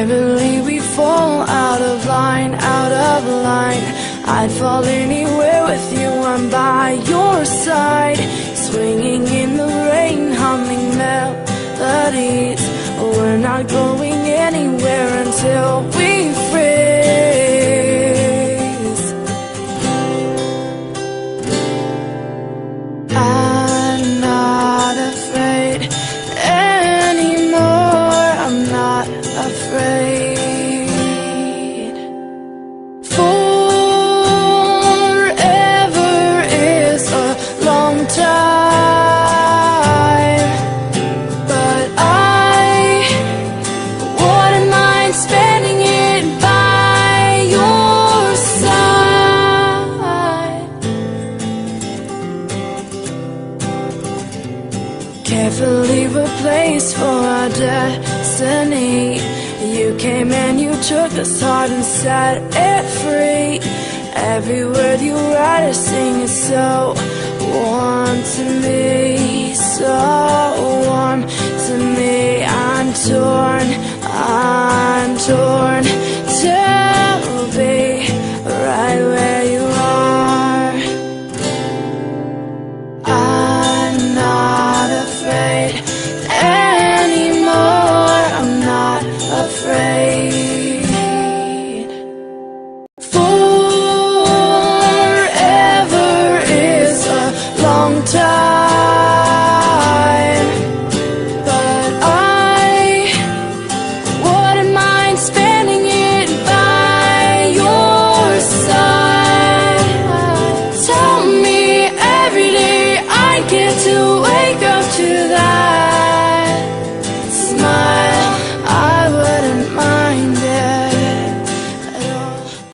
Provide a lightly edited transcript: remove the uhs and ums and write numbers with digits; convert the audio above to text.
Can't believe we fall out of line, out of line. I'd fall anywhere with you, I'm by your side. Swinging in the rain, humming melodies. We're not going anywhere until we freeze. I'm not afraid anymore, I'm not afraid. Forever is a long time, but I wouldn't mind spending it by your side. Carefully replaced for our destiny. You came and you took this heart and set it free. Every word you write or sing is so warm to me, so warm to me. I'm torn to be right where you are. I'm not afraid